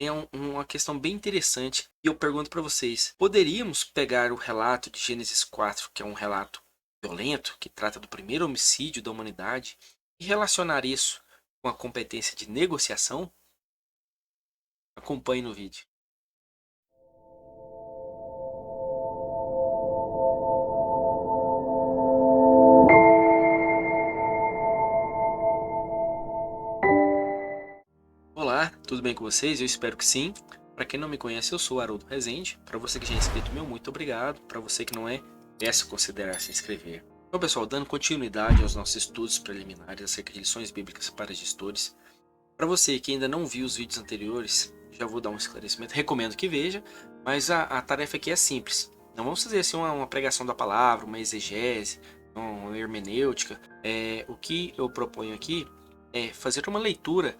é uma questão bem interessante e eu pergunto para vocês: poderíamos pegar o relato de Gênesis 4, que é um relato violento, que trata do primeiro homicídio da humanidade, e relacionar isso com a competência de negociação? Acompanhe no vídeo. Olá, tudo bem com vocês? Eu espero que sim. Para quem não me conhece, eu sou Haroldo Rezende. Para você que já é inscrito, meu muito obrigado. Para você que não é, peço considerar se inscrever. Então, pessoal, dando continuidade aos nossos estudos preliminares acerca de lições bíblicas para gestores. Para você que ainda não viu os vídeos anteriores, já vou dar um esclarecimento. Recomendo que veja, mas a tarefa aqui é simples. Não vamos fazer assim uma pregação da palavra, uma exegese, uma hermenêutica. O que eu proponho aqui é fazer uma leitura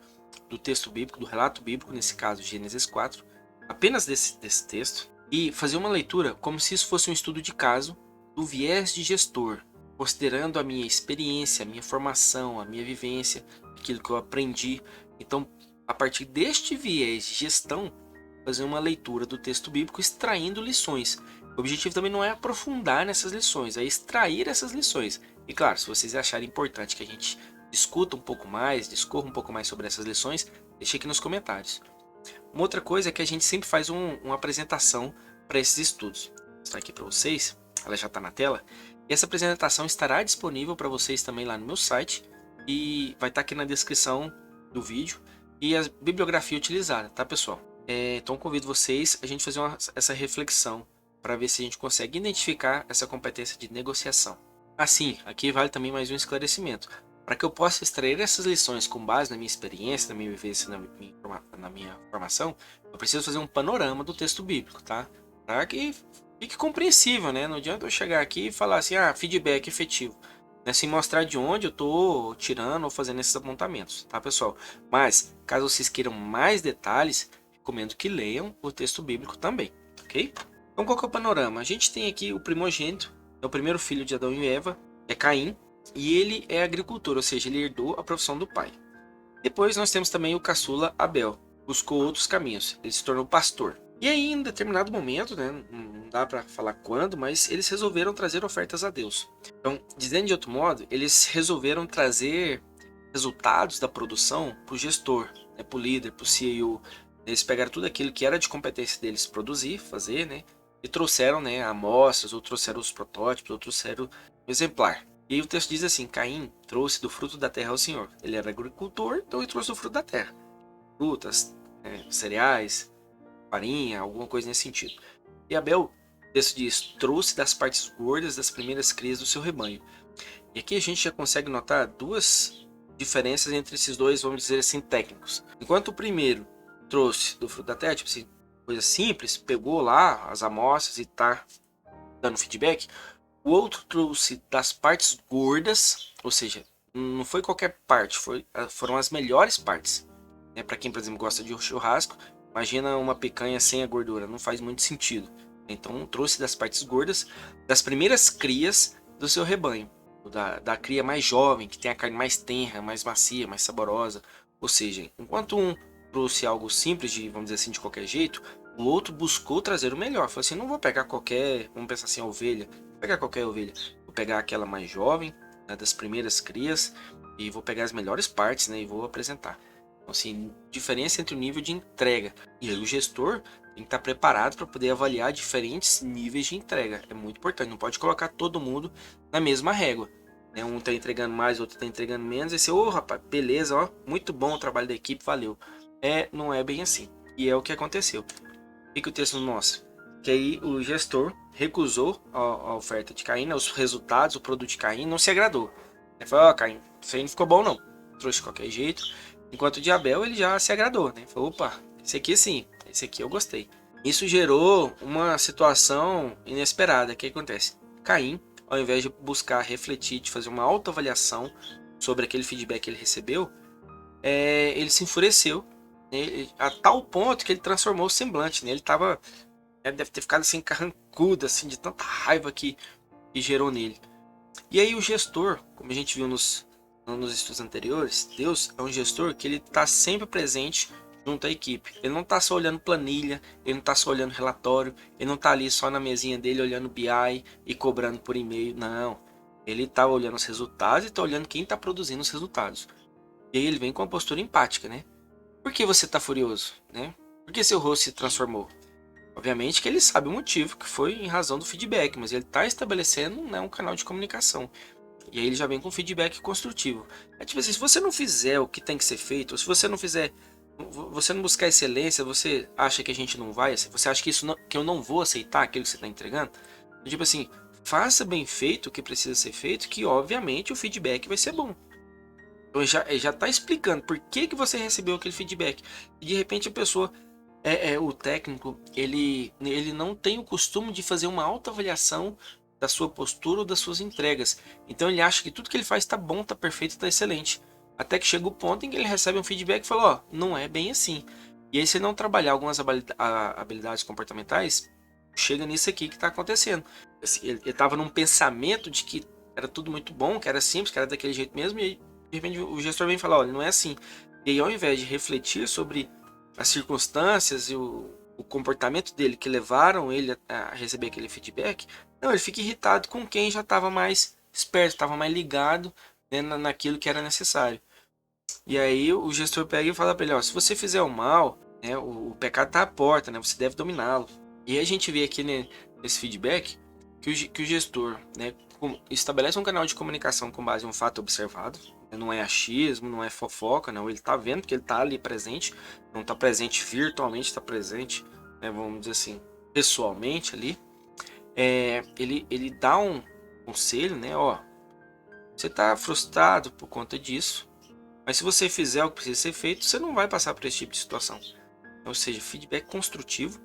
do texto bíblico, do relato bíblico, nesse caso Gênesis 4, apenas desse texto, e fazer uma leitura como se isso fosse um estudo de caso do viés de gestor, considerando a minha experiência, a minha formação, a minha vivência, aquilo que eu aprendi. Então, a partir deste viés de gestão, fazer uma leitura do texto bíblico extraindo lições. O objetivo também não é aprofundar nessas lições, é extrair essas lições. E claro, se vocês acharem importante que a gente discuta um pouco mais, discorra um pouco mais sobre essas lições, deixe aqui nos comentários. Uma outra coisa é que a gente sempre faz uma apresentação para esses estudos. Vou mostrar aqui para vocês, ela já está na tela. E essa apresentação estará disponível para vocês também lá no meu site e vai estar aqui na descrição do vídeo e a bibliografia utilizada, tá, pessoal? Então convido vocês a gente fazer essa reflexão para ver se a gente consegue identificar essa competência de negociação. Assim, aqui vale também mais um esclarecimento. Para que eu possa extrair essas lições com base na minha experiência, na minha vivência, na minha formação, eu preciso fazer um panorama do texto bíblico, tá? Para que fique compreensível, né? Não adianta eu chegar aqui e falar assim, feedback efetivo, né? Sem mostrar de onde eu estou tirando ou fazendo esses apontamentos, tá, pessoal? Mas, caso vocês queiram mais detalhes, recomendo que leiam o texto bíblico também, ok? Então, qual que é o panorama? A gente tem aqui o primogênito, é o primeiro filho de Adão e Eva, é Caim, e ele é agricultor, ou seja, ele herdou a profissão do pai. Depois nós temos também o caçula Abel, buscou outros caminhos, ele se tornou pastor. E aí, em determinado momento, né, não dá para falar quando, mas eles resolveram trazer ofertas a Deus. Então, dizendo de outro modo, eles resolveram trazer resultados da produção para o gestor, né, para o líder, para o CEO. Eles pegaram tudo aquilo que era de competência deles produzir, fazer, né, e trouxeram, né, amostras, ou trouxeram os protótipos, ou trouxeram o exemplar. E aí o texto diz assim: Caim trouxe do fruto da terra ao Senhor. Ele era agricultor, então ele trouxe do fruto da terra. Frutas, cereais, farinha, alguma coisa nesse sentido. E Abel, o texto diz, trouxe das partes gordas das primeiras crias do seu rebanho. E aqui a gente já consegue notar duas diferenças entre esses dois, vamos dizer assim, técnicos. Enquanto o primeiro trouxe do fruto da terra, tipo assim, coisa simples, pegou lá as amostras e tá dando feedback, o outro trouxe das partes gordas, ou seja, não foi qualquer parte, foram as melhores partes. Para quem, por exemplo, gosta de churrasco, imagina uma picanha sem a gordura, não faz muito sentido. Então trouxe das partes gordas, das primeiras crias do seu rebanho, da cria mais jovem, que tem a carne mais tenra, mais macia, mais saborosa. Ou seja, enquanto um trouxe algo simples, vamos dizer assim, de qualquer jeito, o outro buscou trazer o melhor. Falou assim, não vou pegar qualquer, vamos pensar assim, a ovelha, vou pegar qualquer ovelha, vou pegar aquela mais jovem, né, das primeiras crias, e vou pegar as melhores partes, né, e vou apresentar. Então, assim, diferença entre o nível de entrega. E aí o gestor tem que estar preparado para poder avaliar diferentes níveis de entrega. É muito importante, não pode colocar todo mundo na mesma régua. Né? Um está entregando mais, outro está entregando menos, e você, rapaz, beleza, ó, muito bom o trabalho da equipe, valeu. Não é bem assim. E é o que aconteceu. O que o texto nos mostra? Que aí o gestor recusou a oferta de Caim, né? Os resultados, o produto de Caim não se agradou. Ele falou, Caim, isso aí não ficou bom não. Trouxe de qualquer jeito. Enquanto o de Abel, ele já se agradou, né? Falou, opa, esse aqui sim, esse aqui eu gostei. Isso gerou uma situação inesperada. O que acontece? Caim, ao invés de buscar refletir, de fazer uma autoavaliação sobre aquele feedback que ele recebeu, ele se enfureceu, né? A tal ponto que ele transformou o semblante, né? Ele tava, deve ter ficado assim carrancudo, assim, de tanta raiva que gerou nele. E aí o gestor, como a gente viu nos estudos anteriores, Deus é um gestor que ele está sempre presente junto à equipe. Ele não está só olhando planilha, ele não está só olhando relatório, ele não está ali só na mesinha dele olhando BI e cobrando por e-mail, não. Ele está olhando os resultados e está olhando quem está produzindo os resultados. E aí ele vem com uma postura empática, né? Por que você está furioso, né? Por que seu rosto se transformou? Obviamente que ele sabe o motivo, que foi em razão do feedback, mas ele está estabelecendo, né, um canal de comunicação. E aí ele já vem com feedback construtivo. É tipo assim, se você não fizer o que tem que ser feito, ou se você não fizer, você não buscar excelência, você acha que a gente não vai, você acha que isso não, que eu não vou aceitar aquilo que você está entregando? Tipo assim, faça bem feito o que precisa ser feito, que obviamente o feedback vai ser bom. Então ele já está explicando por que, que você recebeu aquele feedback. E de repente a pessoa, o técnico, ele não tem o costume de fazer uma autoavaliação da sua postura ou das suas entregas. Então ele acha que tudo que ele faz está bom, está perfeito, está excelente. Até que chega o ponto em que ele recebe um feedback e fala, ó, não é bem assim. E aí se ele não trabalhar algumas habilidades comportamentais, chega nisso aqui que está acontecendo. Ele estava num pensamento de que era tudo muito bom, que era simples, que era daquele jeito mesmo, e aí, de repente o gestor vem falar, olha, não é assim. E aí ao invés de refletir sobre as circunstâncias e o comportamento dele que levaram ele a receber aquele feedback, não, ele fica irritado com quem já estava mais esperto, estava mais ligado, né, naquilo que era necessário. E aí o gestor pega e fala para ele, ó, se você fizer o mal, né, o pecado está à porta, né, você deve dominá-lo. E aí a gente vê aqui, né, nesse feedback que o gestor, né, estabelece um canal de comunicação com base em um fato observado. Não é achismo, não é fofoca, não. Ele está vendo que ele está ali presente, não está presente virtualmente, está presente, né, vamos dizer assim, pessoalmente ali. Ele dá um conselho, né, ó, você está frustrado por conta disso, mas se você fizer o que precisa ser feito, você não vai passar por esse tipo de situação. Ou seja, feedback construtivo.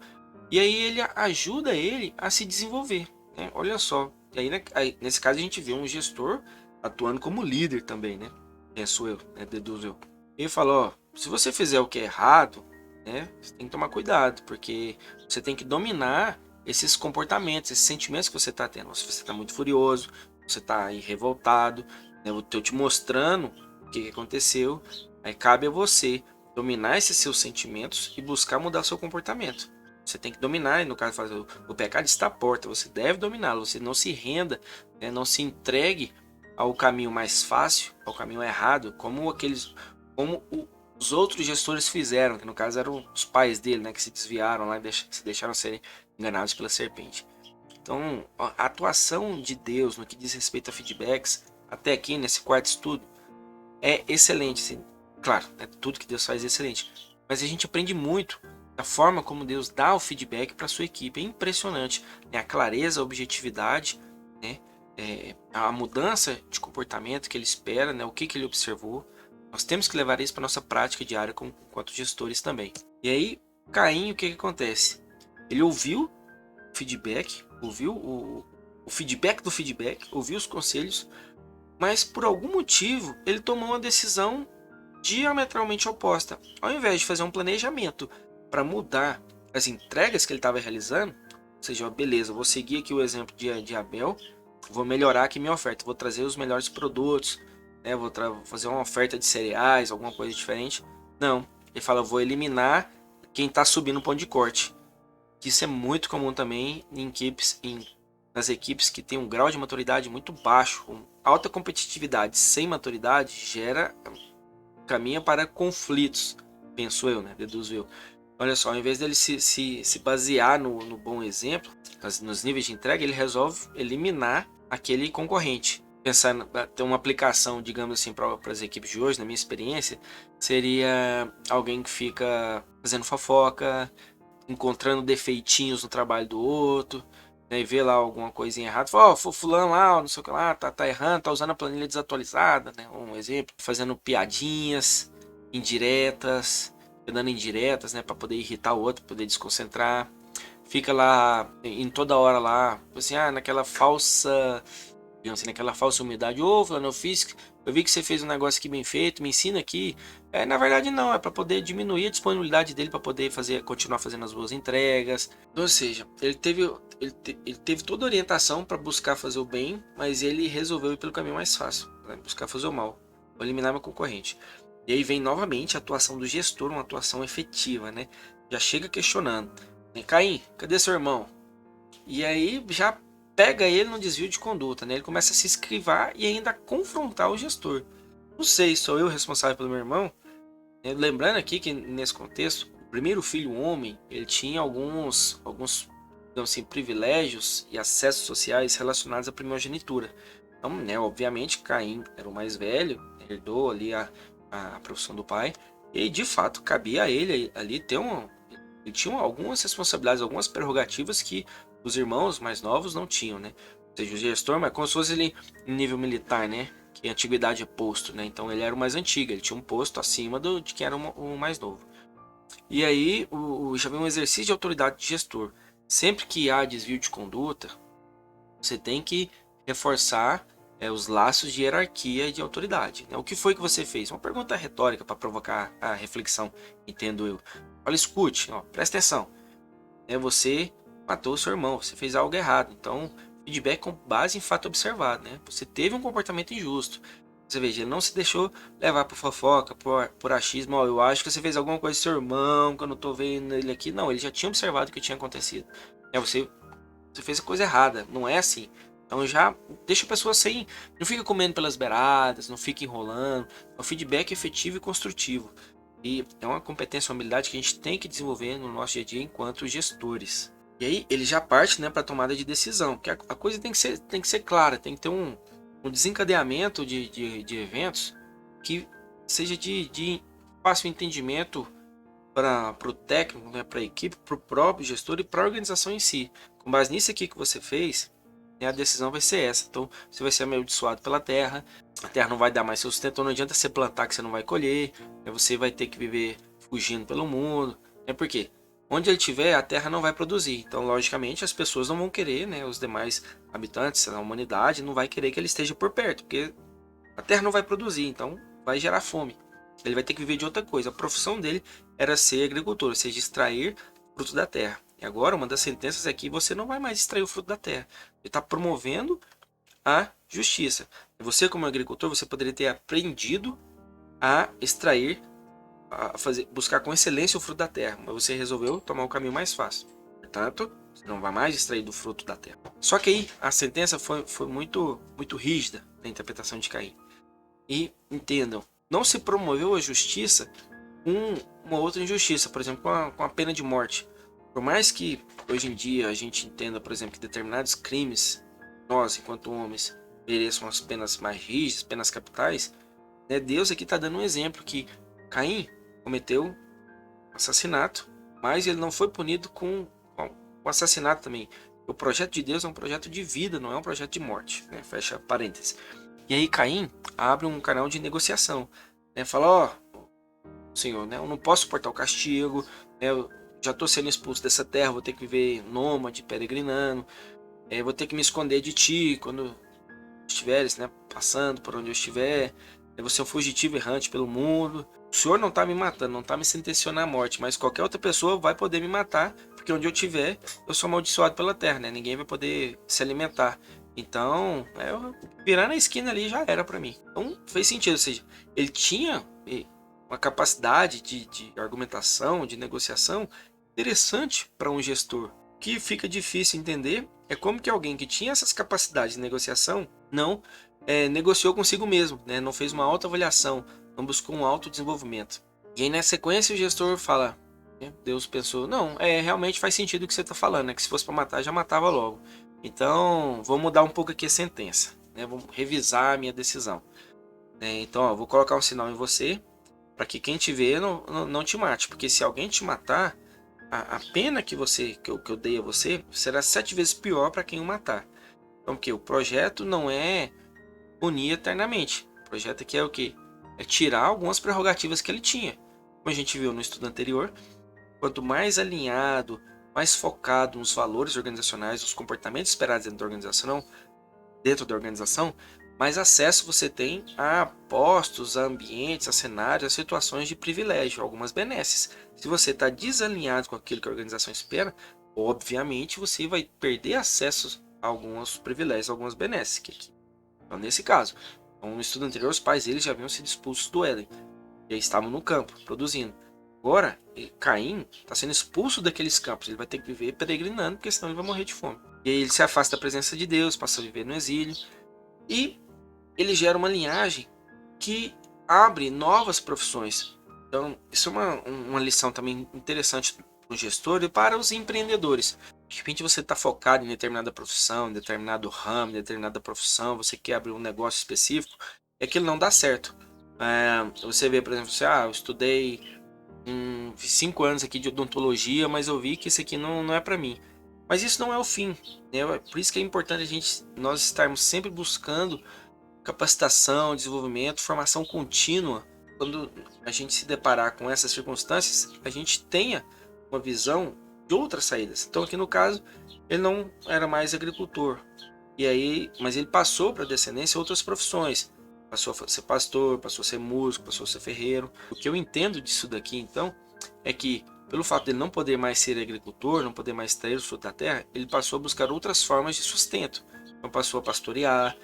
E aí ele ajuda ele a se desenvolver, né? Olha só. E aí, nesse caso a gente vê um gestor atuando como líder também, né? Penso eu, né? Deduzo eu. Ele falou, ó, se você fizer o que é errado, né? Você tem que tomar cuidado, porque você tem que dominar esses comportamentos, esses sentimentos que você está tendo. Se você está muito furioso, você está aí revoltado, né? Eu estou te mostrando o que aconteceu. Aí cabe a você dominar esses seus sentimentos e buscar mudar seu comportamento. Você tem que dominar, e no caso o pecado está à porta, você deve dominá-lo, você não se renda, né, não se entregue ao caminho mais fácil, ao caminho errado, como os outros gestores fizeram, que no caso eram os pais dele, né, que se desviaram lá e se deixaram serem enganados pela serpente. Então, a atuação de Deus no que diz respeito a feedbacks, até aqui nesse quarto estudo, é excelente, sim. Claro, né, tudo que Deus faz é excelente, mas a gente aprende muito da forma como Deus dá o feedback para sua equipe. É impressionante, né? A clareza, a objetividade, né? A mudança de comportamento que ele espera, né? O que ele observou. Nós temos que levar isso para nossa prática diária enquanto gestores também. E aí, Caim, o que acontece? Ele ouviu o feedback, ouviu o feedback do feedback, ouviu os conselhos, mas por algum motivo ele tomou uma decisão diametralmente oposta. Ao invés de fazer um planejamento para mudar as entregas que ele estava realizando, ou seja, beleza, vou seguir aqui o exemplo de Abel, vou melhorar aqui minha oferta, vou trazer os melhores produtos, né, vou fazer uma oferta de cereais, alguma coisa diferente. Não, ele fala, vou eliminar quem está subindo o ponto de corte. Isso é muito comum também nas equipes que têm um grau de maturidade muito baixo. Alta competitividade sem maturidade caminha para conflitos, penso eu, né, deduzo eu. Olha só, ao invés dele se basear no bom exemplo, nos níveis de entrega, ele resolve eliminar aquele concorrente. Pensar ter uma aplicação, digamos assim, para as equipes de hoje, na minha experiência, seria alguém que fica fazendo fofoca, encontrando defeitinhos no trabalho do outro, né, e vê lá alguma coisinha errada, fala, fulano lá, não sei o que lá, tá errando, tá usando a planilha desatualizada, né, um exemplo, fazendo piadinhas indiretas, dando indiretas, né, para poder irritar o outro, poder desconcentrar. Fica lá em toda hora lá, assim, naquela falsa, digamos assim, naquela falsa humildade. Ô, fulano, eu vi que você fez um negócio aqui bem feito, me ensina aqui. Na verdade não, é para poder diminuir a disponibilidade dele para poder continuar fazendo as boas entregas. Então, ou seja, ele teve toda a orientação para buscar fazer o bem, mas ele resolveu ir pelo caminho mais fácil, né, buscar fazer o mal, eliminar meu concorrente. E aí vem novamente a atuação do gestor, uma atuação efetiva, né? Já chega questionando. Caim, cadê seu irmão? E aí já pega ele no desvio de conduta, né? Ele começa a se esquivar e ainda confrontar o gestor. Não sei, sou eu responsável pelo meu irmão? Lembrando aqui que nesse contexto, o primeiro filho, o homem, ele tinha alguns digamos assim, privilégios e acessos sociais relacionados à primogenitura. Então, né, obviamente, Caim era o mais velho, herdou ali a profissão do pai, e de fato cabia a ele ali ter ele tinha algumas responsabilidades, algumas prerrogativas que os irmãos mais novos não tinham, né? Ou seja, o gestor, mas como se fosse ele em nível militar, né? Que a antiguidade é posto, né? Então ele era o mais antigo, ele tinha um posto acima de quem era o mais novo. E aí já vem um exercício de autoridade de gestor. Sempre que há desvio de conduta, você tem que reforçar os laços de hierarquia e de autoridade. Né? O que foi que você fez? Uma pergunta retórica para provocar a reflexão, entendo eu. Olha, escute, ó, presta atenção. Você matou o seu irmão, você fez algo errado. Então, feedback com base em fato observado. Né? Você teve um comportamento injusto. Você veja, ele não se deixou levar por fofoca, por achismo. Ó, eu acho que você fez alguma coisa com seu irmão, que eu não estou vendo ele aqui. Não, ele já tinha observado o que tinha acontecido. Você fez a coisa errada, não é assim. Então já deixa a pessoa sem. Não fica comendo pelas beiradas, não fica enrolando. É um feedback efetivo e construtivo. E é uma competência, uma habilidade que a gente tem que desenvolver no nosso dia a dia enquanto gestores. E aí ele já parte, né, para a tomada de decisão. Porque a coisa tem que ser clara, tem que ter um desencadeamento de eventos que seja de fácil entendimento para o técnico, né, para a equipe, para o próprio gestor e para a organização em si. Com base nisso aqui que você fez, né, a decisão vai ser essa. Então, você vai ser amaldiçoado pela terra, a terra não vai dar mais seu sustento, então não adianta você plantar que você não vai colher, né, você vai ter que viver fugindo pelo mundo. Por quê? Onde ele estiver, a terra não vai produzir. Então, logicamente, as pessoas não vão querer, né, os demais habitantes, a humanidade, não vai querer que ele esteja por perto, porque a terra não vai produzir, então vai gerar fome. Ele vai ter que viver de outra coisa. A profissão dele era ser agricultor, ou seja, extrair frutos da terra. E agora, uma das sentenças é que você não vai mais extrair o fruto da terra. Ele está promovendo a justiça. E você, como agricultor, você poderia ter aprendido a extrair, buscar com excelência o fruto da terra. Mas você resolveu tomar o caminho mais fácil. Portanto, você não vai mais extrair do fruto da terra. Só que aí a sentença foi muito rígida na interpretação de Caim. E entendam, não se promoveu a justiça com uma outra injustiça, por exemplo, com a pena de morte. Por mais que hoje em dia a gente entenda, por exemplo, que determinados crimes, nós, enquanto homens, mereçam as penas mais rígidas, penas capitais, né, Deus aqui está dando um exemplo que Caim cometeu assassinato, mas ele não foi punido com assassinato também. O projeto de Deus é um projeto de vida, não é um projeto de morte. Né? Fecha parênteses. E aí Caim abre um canal de negociação. Né? Fala, ó, Senhor, né? Eu não posso suportar o castigo, né? Eu já estou sendo expulso dessa terra, vou ter que viver nômade, peregrinando, vou ter que me esconder de ti quando estiveres, né, passando por onde eu estiver. Eu vou ser um fugitivo errante pelo mundo. O Senhor não está me matando, não está me sentenciando à morte, mas qualquer outra pessoa vai poder me matar, porque onde eu estiver, eu sou amaldiçoado pela terra, né? Ninguém vai poder se alimentar. Então, virar na esquina ali já era para mim. Então, fez sentido, ou seja, ele tinha uma capacidade de argumentação, de negociação interessante para um gestor. O que fica difícil entender é como que alguém que tinha essas capacidades de negociação não negociou consigo mesmo, né? Não fez uma autoavaliação, não buscou um autodesenvolvimento. E aí na sequência o gestor fala, né? Deus pensou, não, realmente faz sentido o que você está falando, né? Que se fosse para matar, já matava logo. Então, vou mudar um pouco aqui a sentença, né? Vou revisar a minha decisão. Então, ó, vou colocar um sinal em você, para que quem te vê não te mate. Porque se alguém te matar, a pena que eu dei a você será 7 vezes pior para quem o matar. Então, porque o projeto não é punir eternamente. O projeto aqui é o quê? É tirar algumas prerrogativas que ele tinha. Como a gente viu no estudo anterior, quanto mais alinhado, mais focado nos valores organizacionais, nos comportamentos esperados dentro da organização, mais acesso você tem a postos, a ambientes, a cenários, a situações de privilégio, algumas benesses. Se você está desalinhado com aquilo que a organização espera, obviamente você vai perder acesso a alguns privilégios, algumas benesses. Então, nesse caso, no estudo anterior, os pais deles já haviam sido expulsos do Éden. E aí estavam no campo, produzindo. Agora, Caim está sendo expulso daqueles campos. Ele vai ter que viver peregrinando, porque senão ele vai morrer de fome. E aí ele se afasta da presença de Deus, passa a viver no exílio. E ele gera uma linhagem que abre novas profissões. Então, isso é uma lição também interessante para o gestor e para os empreendedores. De repente você está focado em determinada profissão, em determinado ramo, em determinada profissão, você quer abrir um negócio específico, e aquilo não dá certo. Você vê, por exemplo, eu estudei 5 anos aqui de odontologia, mas eu vi que isso aqui não é para mim. Mas isso não é o fim, né? Por isso que é importante nós estarmos sempre buscando capacitação, desenvolvimento, formação contínua. Quando a gente se deparar com essas circunstâncias, a gente tenha uma visão de outras saídas. Então aqui no caso, ele não era mais agricultor. Mas ele passou para a descendência outras profissões. Passou a ser pastor, passou a ser músico, passou a ser ferreiro. O que eu entendo disso daqui, então, é que pelo fato de ele não poder mais ser agricultor, não poder mais extrair o fruto da terra, ele passou a buscar outras formas de sustento. Então passou a pastorear,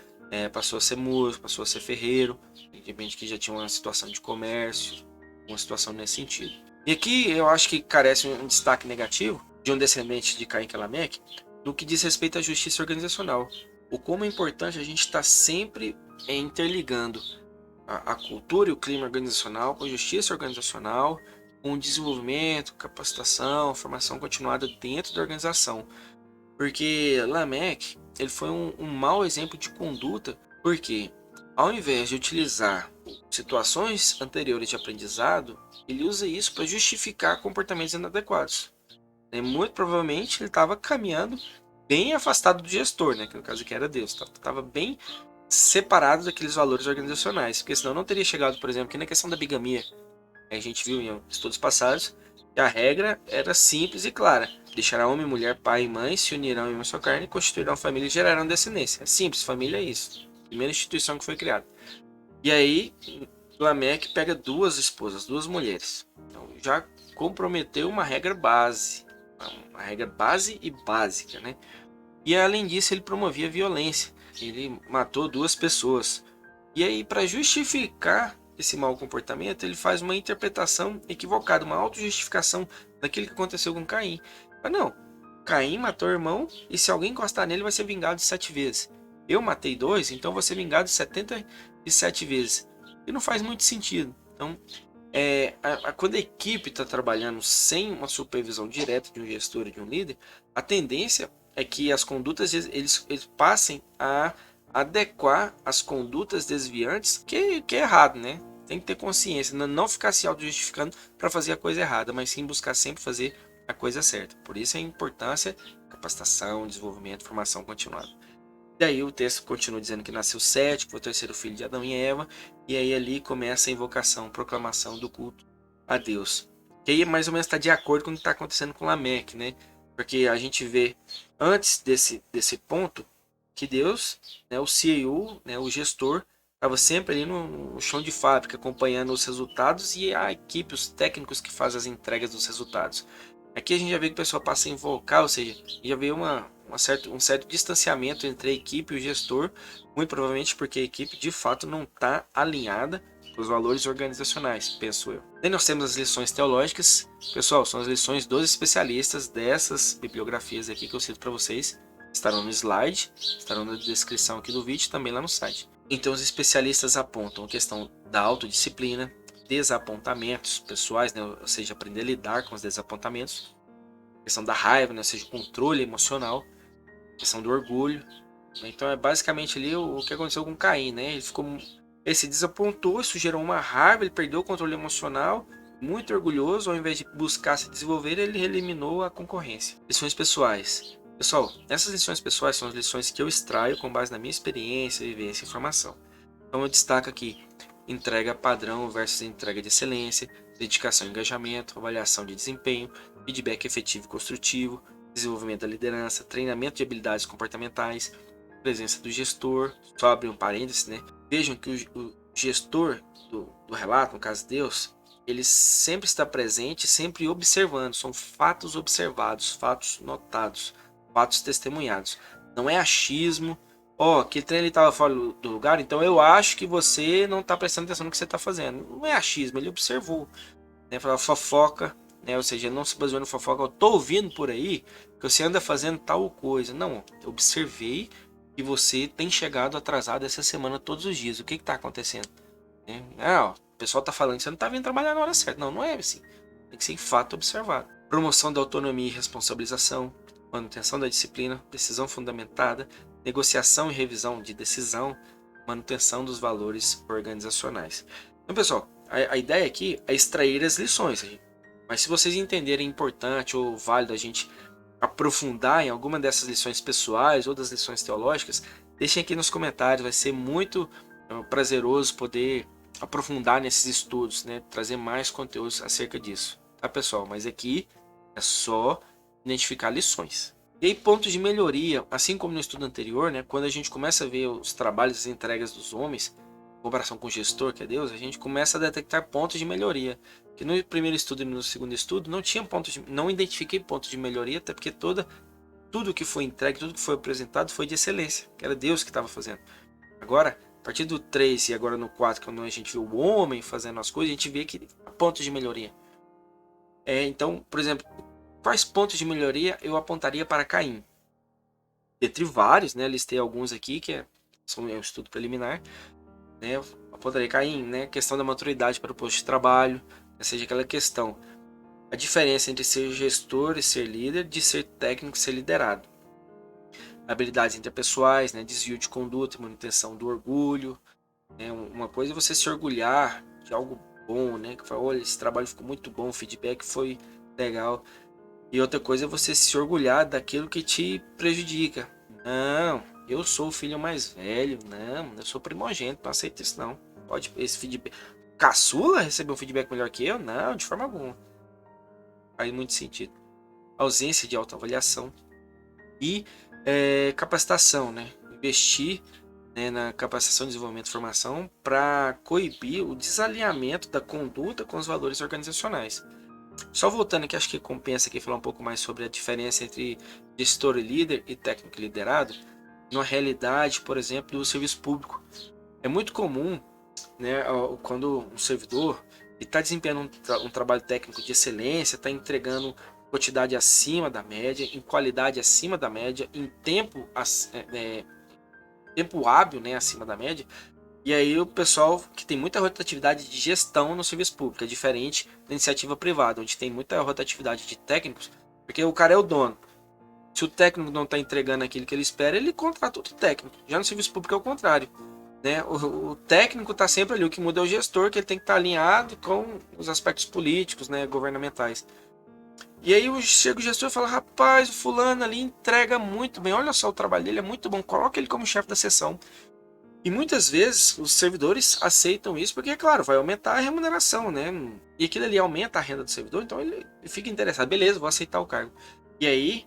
passou a ser músico, passou a ser ferreiro, de repente que já tinha uma situação de comércio, uma situação nesse sentido. E aqui eu acho que carece um destaque negativo de um descendente de Caim e Lameque no que diz respeito à justiça organizacional. O como é importante a gente estar sempre interligando a cultura e o clima organizacional com a justiça organizacional, com o desenvolvimento, capacitação, formação continuada dentro da organização. Porque Lameque, ele foi um mau exemplo de conduta, porque ao invés de utilizar situações anteriores de aprendizado, ele usa isso para justificar comportamentos inadequados. Muito provavelmente ele estava caminhando bem afastado do gestor, né, que no caso aqui era Deus, estava bem separado daqueles valores organizacionais, porque senão não teria chegado, por exemplo, aqui na questão da bigamia. A gente viu em estudos passados que a regra era simples e clara: deixará homem, mulher, pai e mãe, se unirão em uma só carne, constituirão família e gerarão descendência. É simples, família é isso. Primeira instituição que foi criada. E aí, Lameque pega 2 esposas, 2 mulheres. Então, já comprometeu uma regra base. Uma regra base e básica, né? E além disso, ele promovia violência. Ele matou 2 pessoas. E aí, para justificar esse mau comportamento, ele faz uma interpretação equivocada, uma autojustificação daquilo que aconteceu com Caim. Mas não, Caim matou o irmão e se alguém encostar nele vai ser vingado 7 vezes. Eu matei 2, então vou ser vingado 77 vezes. E não faz muito sentido. Então, quando a equipe está trabalhando sem uma supervisão direta de um gestor e de um líder, a tendência é que as condutas eles passem a adequar as condutas desviantes, que é errado, né? Tem que ter consciência, não ficar se auto-justificando para fazer a coisa errada, mas sim buscar sempre fazer a coisa certa. Por isso a importância, capacitação, desenvolvimento, formação continuada. Daí o texto continua dizendo que nasceu Sete, que foi o terceiro filho de Adão e Eva, e aí ali começa a invocação, proclamação do culto a Deus. Que aí mais ou menos está de acordo com o que está acontecendo com Lameque, né? Porque a gente vê antes desse ponto que Deus, né, o CEO, né, o gestor, estava sempre ali no chão de fábrica, acompanhando os resultados, e a equipe, os técnicos que fazem as entregas dos resultados. Aqui a gente já vê que o pessoal passa a invocar, ou seja, já vê um certo distanciamento entre a equipe e o gestor, muito provavelmente porque a equipe de fato não está alinhada com os valores organizacionais, penso eu. Daí nós temos as lições teológicas. Pessoal, são as lições dos especialistas dessas bibliografias aqui que eu cito para vocês. Estarão no slide, estarão na descrição aqui do vídeo e também lá no site. Então os especialistas apontam a questão da autodisciplina, desapontamentos pessoais, né? Ou seja, aprender a lidar com os desapontamentos, a questão da raiva, né? Ou seja, controle emocional, a questão do orgulho. Então é basicamente ali o que aconteceu com Caim, né? Ele se desapontou, isso gerou uma raiva, ele perdeu o controle emocional, muito orgulhoso, ao invés de buscar se desenvolver, ele eliminou a concorrência. Lições pessoais. Pessoal, essas lições pessoais são as lições que eu extraio com base na minha experiência, vivência e informação. Então eu destaco aqui entrega padrão versus entrega de excelência, dedicação e engajamento, avaliação de desempenho, feedback efetivo e construtivo, desenvolvimento da liderança, treinamento de habilidades comportamentais, presença do gestor. Só abrir um parênteses, né? Vejam que o gestor do relato, no caso Deus, ele sempre está presente, sempre observando. São fatos observados, fatos notados, fatos testemunhados. Não é achismo. ó, aquele trem ele estava fora do lugar, então eu acho que você não está prestando atenção no que você está fazendo. Não é achismo, ele observou, né? Falou fofoca, né? Ou seja, ele não se baseou no fofoca. Eu tô ouvindo por aí que você anda fazendo tal coisa. Não, eu observei que você tem chegado atrasado essa semana todos os dias. O que está acontecendo? Né? Ah, ó, o pessoal tá falando que você não tá vindo trabalhar na hora certa. Não, não é assim. Tem que ser em fato observado. Promoção da autonomia e responsabilização, manutenção da disciplina, decisão fundamentada, negociação e revisão de decisão, manutenção dos valores organizacionais. Então, pessoal, a ideia aqui é extrair as lições. Mas se vocês entenderem importante ou válido a gente aprofundar em alguma dessas lições pessoais ou das lições teológicas, deixem aqui nos comentários. Vai ser muito prazeroso poder aprofundar nesses estudos, né? Trazer mais conteúdos acerca disso, tá, pessoal? Mas aqui é só identificar lições. E aí, pontos de melhoria, assim como no estudo anterior, né? Quando a gente começa a ver os trabalhos e as entregas dos homens, em comparação com o gestor, que é Deus, a gente começa a detectar pontos de melhoria. Que no primeiro estudo e no segundo estudo não identifiquei pontos de melhoria, até porque tudo que foi entregue, tudo que foi apresentado foi de excelência, que era Deus que estava fazendo. Agora, a partir do 3 e agora no 4, quando a gente vê o homem fazendo as coisas, a gente vê que há pontos de melhoria. Então, por exemplo, quais pontos de melhoria eu apontaria para Caim? Dentre vários, né? Listei alguns aqui, são um estudo preliminar. Né? Eu apontaria Caim, né? Questão da maturidade para o posto de trabalho, ou seja, aquela questão. A diferença entre ser gestor e ser líder, de ser técnico e ser liderado. Habilidades interpessoais, né? Desvio de conduta, manutenção do orgulho. Né? Uma coisa é você se orgulhar de algo bom, né? Que fala, olha, esse trabalho ficou muito bom, o feedback foi legal. E outra coisa é você se orgulhar daquilo que te prejudica. Não, eu sou o filho mais velho, não, eu sou primogênito, não aceito isso não. Pode esse feedback. Caçula receber um feedback melhor que eu? Não, de forma alguma. Faz muito sentido. Ausência de autoavaliação e capacitação, né? Investir, né, na capacitação, desenvolvimento e formação para coibir o desalinhamento da conduta com os valores organizacionais. Só voltando aqui, acho que compensa aqui falar um pouco mais sobre a diferença entre gestor e líder e técnico e liderado. Na realidade, por exemplo, do serviço público. É muito comum, né, quando um servidor está desempenhando um trabalho técnico de excelência, está entregando quantidade acima da média, em qualidade acima da média, em tempo hábil, né, acima da média. E aí o pessoal que tem muita rotatividade de gestão no serviço público, é diferente da iniciativa privada, onde tem muita rotatividade de técnicos, porque o cara é o dono. Se o técnico não está entregando aquilo que ele espera, ele contrata outro técnico. Já no serviço público é o contrário. Né? O técnico está sempre ali, o que muda é o gestor, que ele tem que estar alinhado com os aspectos políticos, né, governamentais. E aí chega o gestor e fala, rapaz, o fulano ali entrega muito bem, olha só o trabalho dele, é muito bom, coloca ele como chefe da seção. E muitas vezes os servidores aceitam isso porque, é claro, vai aumentar a remuneração, né? E aquilo ali aumenta a renda do servidor, então ele fica interessado. Beleza, vou aceitar o cargo. E aí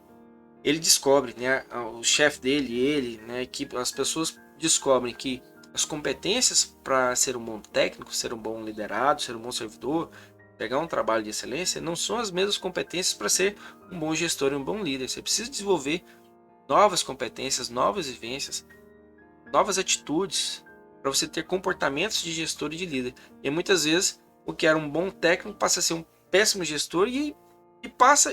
ele descobre, né? O chefe dele, ele, né? A equipe, as pessoas descobrem que as competências para ser um bom técnico, ser um bom liderado, ser um bom servidor, pegar um trabalho de excelência, não são as mesmas competências para ser um bom gestor e um bom líder. Você precisa desenvolver novas competências, novas vivências, novas atitudes para você ter comportamentos de gestor e de líder. E muitas vezes o que era um bom técnico passa a ser um péssimo gestor e passa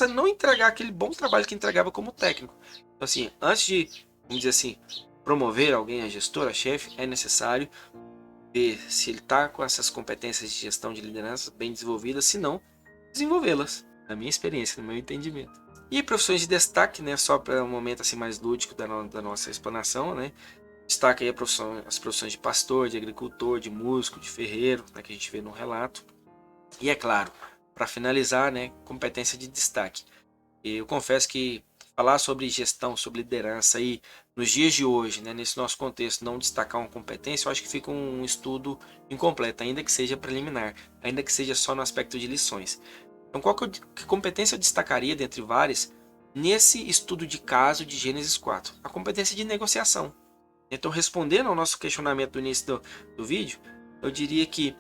a não entregar aquele bom trabalho que entregava como técnico. Então, assim, antes de, vamos dizer assim, promover alguém a gestor, a chefe, é necessário ver se ele está com essas competências de gestão de liderança bem desenvolvidas, se não, desenvolvê-las, na minha experiência, no meu entendimento. E profissões de destaque, né, só para um momento assim mais lúdico da nossa explanação, né, destaca aí as profissões de pastor, de agricultor, de músico, de ferreiro, né, que a gente vê no relato. E é claro, para finalizar, né, competência de destaque. Eu confesso que falar sobre gestão, sobre liderança aí nos dias de hoje, né, nesse nosso contexto, não destacar uma competência, eu acho que fica um estudo incompleto, ainda que seja preliminar, ainda que seja só no aspecto de lições. Então, que competência eu destacaria dentre várias nesse estudo de caso de Gênesis 4? A competência de negociação. Então, respondendo ao nosso questionamento do início do vídeo, eu diria que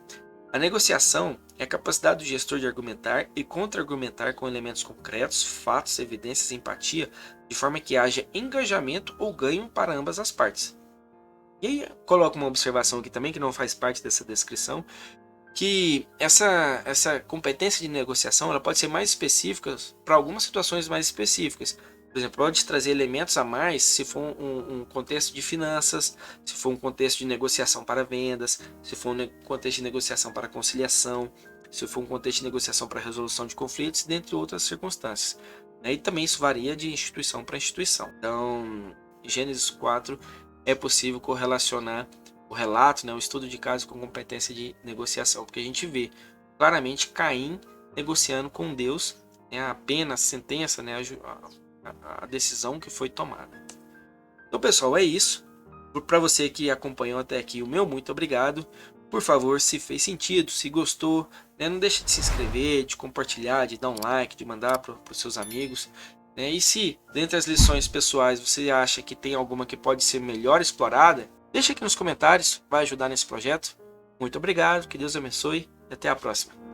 A negociação é a capacidade do gestor de argumentar e contra-argumentar com elementos concretos, fatos, evidências e empatia, de forma que haja engajamento ou ganho para ambas as partes. E aí, coloco uma observação aqui também, que não faz parte dessa descrição, que essa competência de negociação ela pode ser mais específica para algumas situações mais específicas. Por exemplo, pode trazer elementos a mais se for um contexto de finanças, se for um contexto de negociação para vendas, se for um contexto de negociação para conciliação, se for um contexto de negociação para resolução de conflitos, dentre outras circunstâncias. E também isso varia de instituição para instituição. Então, em Gênesis 4 é possível correlacionar o relato, o estudo de caso com competência de negociação, porque a gente vê claramente Caim negociando com Deus, a pena, a sentença, a decisão que foi tomada. Então, pessoal, é isso. Para você que acompanhou até aqui, o meu muito obrigado. Por favor, se fez sentido, se gostou, não deixe de se inscrever, de compartilhar, de dar um like, de mandar para os seus amigos. E se, dentre as lições pessoais, você acha que tem alguma que pode ser melhor explorada, deixe aqui nos comentários, vai ajudar nesse projeto. Muito obrigado, que Deus abençoe e até a próxima.